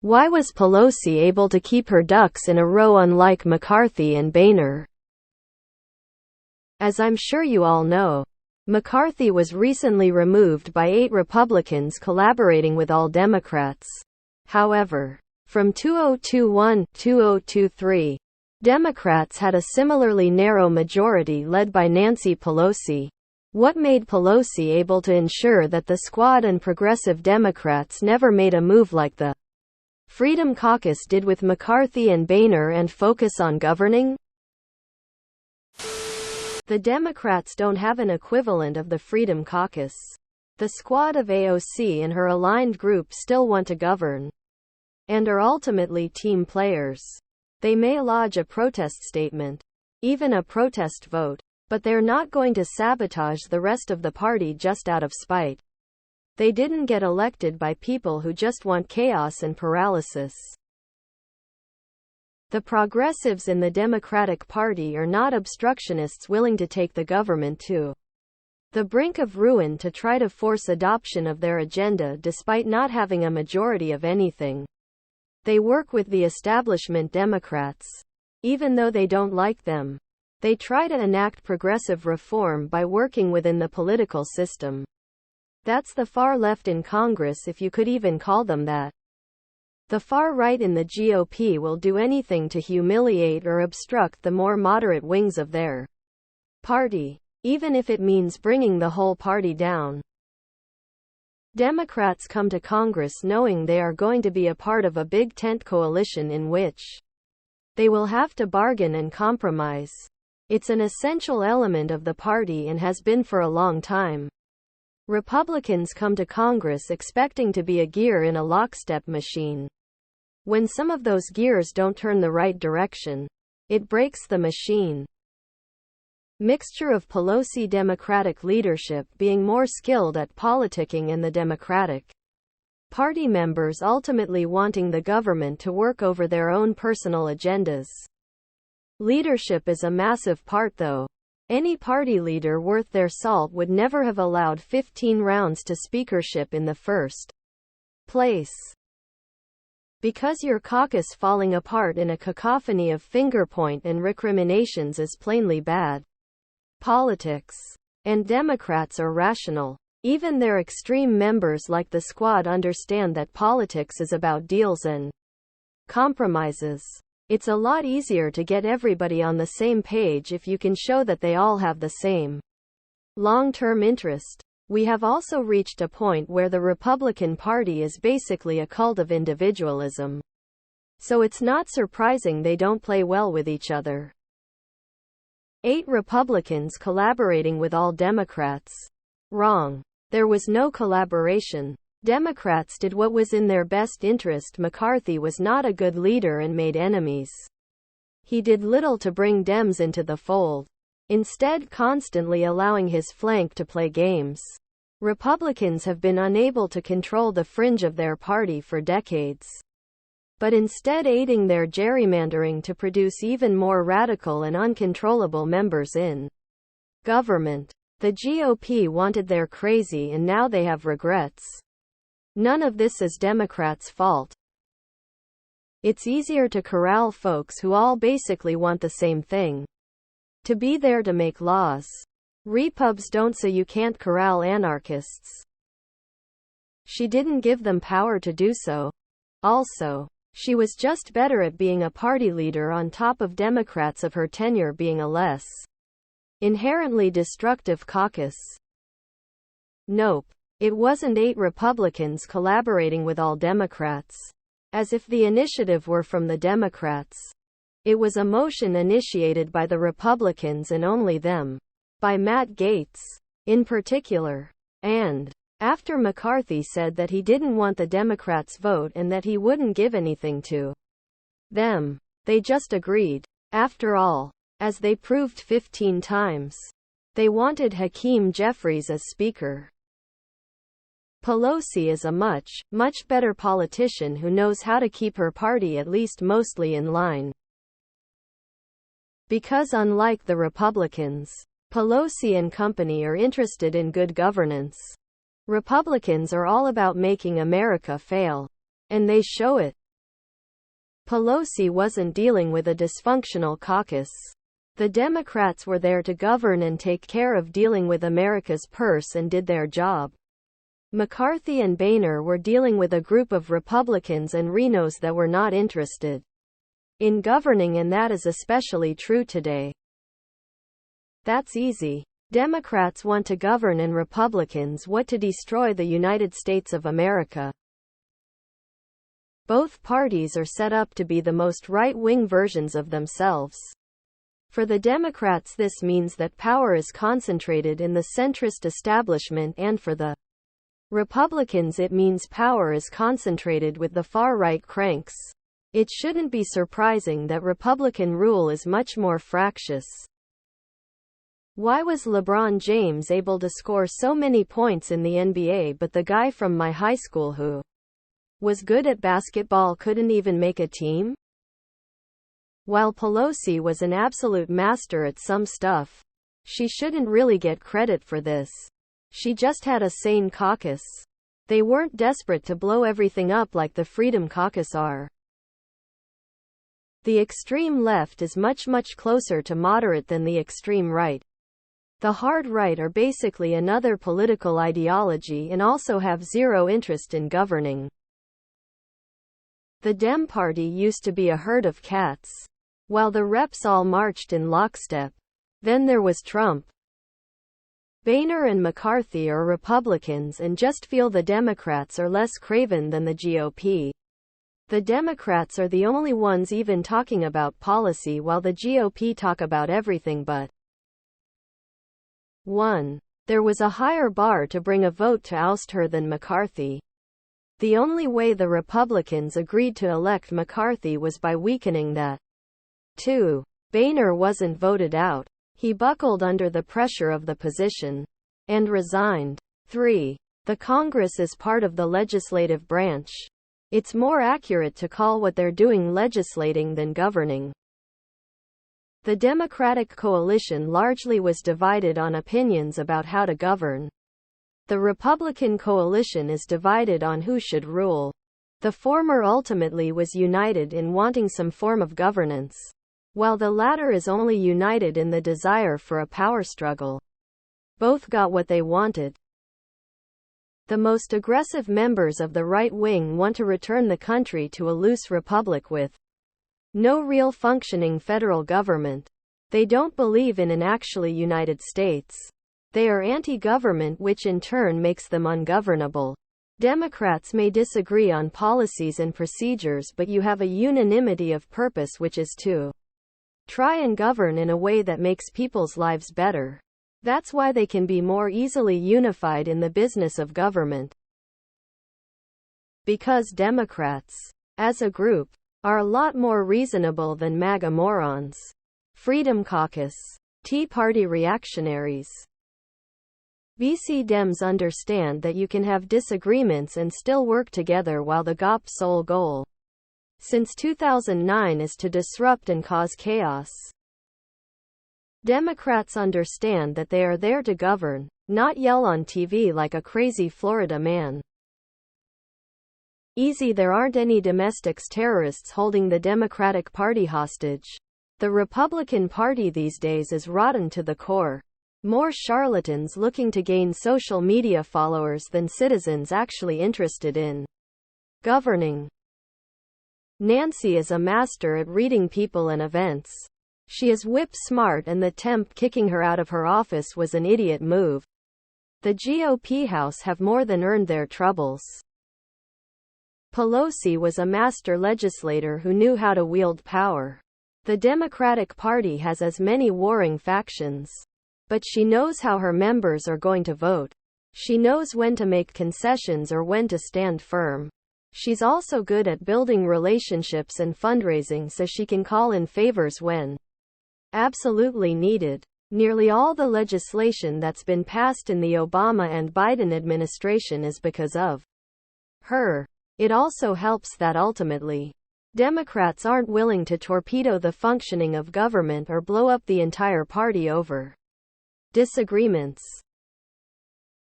Why was Pelosi able to keep her ducks in a row unlike McCarthy and Boehner? As I'm sure you all know, McCarthy was recently removed by 8 Republicans collaborating with all Democrats. However, from 2021-2023, Democrats had a similarly narrow majority led by Nancy Pelosi. What made Pelosi able to ensure that the Squad and progressive Democrats never made a move like the Freedom Caucus did with McCarthy and Boehner and focus on governing? The Democrats don't have an equivalent of the Freedom Caucus. The Squad of AOC and her aligned group still want to govern, and are ultimately team players. They may lodge a protest statement, even a protest vote, but they're not going to sabotage the rest of the party just out of spite. They didn't get elected by people who just want chaos and paralysis. The progressives in the Democratic Party are not obstructionists willing to take the government to the brink of ruin to try to force adoption of their agenda despite not having a majority of anything. They work with the establishment Democrats. Even though they don't like them, they try to enact progressive reform by working within the political system. That's the far left in Congress, if you could even call them that. The far right in the GOP will do anything to humiliate or obstruct the more moderate wings of their party, even if it means bringing the whole party down. Democrats come to Congress knowing they are going to be a part of a big tent coalition in which they will have to bargain and compromise. It's an essential element of the party and has been for a long time. Republicans come to Congress expecting to be a gear in a lockstep machine. When some of those gears don't turn the right direction, it breaks the machine. Mixture of Pelosi Democratic leadership being more skilled at politicking and the Democratic Party members ultimately wanting the government to work over their own personal agendas. Leadership is a massive part though. Any party leader worth their salt would never have allowed 15 rounds to speakership in the first place. Because your caucus falling apart in a cacophony of finger-point and recriminations is plainly bad politics. And Democrats are rational. Even their extreme members like the Squad understand that politics is about deals and compromises. It's a lot easier to get everybody on the same page if you can show that they all have the same long-term interest. We have also reached a point where the Republican Party is basically a cult of individualism. So it's not surprising they don't play well with each other. 8 Republicans collaborating with all Democrats. Wrong. There was no collaboration. Democrats did what was in their best interest. McCarthy was not a good leader and made enemies. He did little to bring Dems into the fold, instead constantly allowing his flank to play games. Republicans have been unable to control the fringe of their party for decades, but instead aiding their gerrymandering to produce even more radical and uncontrollable members in government. The GOP wanted their crazy and now they have regrets. None of this is Democrats' fault. It's easier to corral folks who all basically want the same thing. To be there to make laws. Repubs don't, so you can't corral anarchists. She didn't give them power to do so. Also, she was just better at being a party leader on top of Democrats of her tenure being a less inherently destructive caucus. Nope. It wasn't 8 Republicans collaborating with all Democrats. As if the initiative were from the Democrats. It was a motion initiated by the Republicans and only them. By Matt Gaetz, in particular. And after McCarthy said that he didn't want the Democrats' vote and that he wouldn't give anything to them, they just agreed. After all, as they proved 15 times, they wanted Hakeem Jeffries as Speaker. Pelosi is a much better politician who knows how to keep her party at least mostly in line. Because unlike the Republicans, Pelosi and company are interested in good governance. Republicans are all about making America fail. And they show it. Pelosi wasn't dealing with a dysfunctional caucus. The Democrats were there to govern and take care of dealing with America's purse and did their job. McCarthy and Boehner were dealing with a group of Republicans and Renos that were not interested in governing, and that is especially true today. That's easy. Democrats want to govern and Republicans want to destroy the United States of America. Both parties are set up to be the most right-wing versions of themselves. For the Democrats, this means that power is concentrated in the centrist establishment, and for the Republicans it means power is concentrated with the far-right cranks. It shouldn't be surprising that Republican rule is much more fractious. Why was LeBron James able to score so many points in the NBA, but the guy from my high school who was good at basketball couldn't even make a team? While Pelosi was an absolute master at some stuff, she shouldn't really get credit for this. She just had a sane caucus. They weren't desperate to blow everything up like the Freedom Caucus are. The extreme left is much closer to moderate than the extreme right. The hard right are basically another political ideology and also have zero interest in governing. The Dem Party used to be a herd of cats. While the reps all marched in lockstep. Then there was Trump. Boehner and McCarthy are Republicans and just feel the Democrats are less craven than the GOP. The Democrats are the only ones even talking about policy, while the GOP talk about everything but 1. There was a higher bar to bring a vote to oust her than McCarthy. The only way the Republicans agreed to elect McCarthy was by weakening that. 2. Boehner wasn't voted out. He buckled under the pressure of the position and resigned. 3. The Congress is part of the legislative branch. It's more accurate to call what they're doing legislating than governing. The Democratic coalition largely was divided on opinions about how to govern. The Republican coalition is divided on who should rule. The former ultimately was united in wanting some form of governance, while the latter is only united in the desire for a power struggle. Both got what they wanted. The most aggressive members of the right wing want to return the country to a loose republic with no real functioning federal government. They don't believe in an actually United States. They are anti-government, which in turn makes them ungovernable. Democrats may disagree on policies and procedures, but you have a unanimity of purpose, which is to try and govern in a way that makes people's lives better. That's why they can be more easily unified in the business of government. Because Democrats, as a group, are a lot more reasonable than MAGA morons, Freedom Caucus, Tea Party reactionaries. VC Dems understand that you can have disagreements and still work together, while the GOP's sole goal since 2009 is to disrupt and cause chaos. Democrats understand that they are there to govern, not yell on TV like a crazy Florida man. Easy, there aren't any domestic terrorists holding the Democratic Party hostage. The Republican Party these days is rotten to the core. More charlatans looking to gain social media followers than citizens actually interested in governing. Nancy is a master at reading people and events. She is whip smart, and the temp kicking her out of her office was an idiot move. The GOP House have more than earned their troubles. Pelosi was a master legislator who knew how to wield power. The Democratic Party has as many warring factions. But she knows how her members are going to vote. She knows when to make concessions or when to stand firm. She's also good at building relationships and fundraising, so she can call in favors when absolutely needed. Nearly all the legislation that's been passed in the Obama and Biden administration is because of her. It also helps that ultimately, Democrats aren't willing to torpedo the functioning of government or blow up the entire party over disagreements.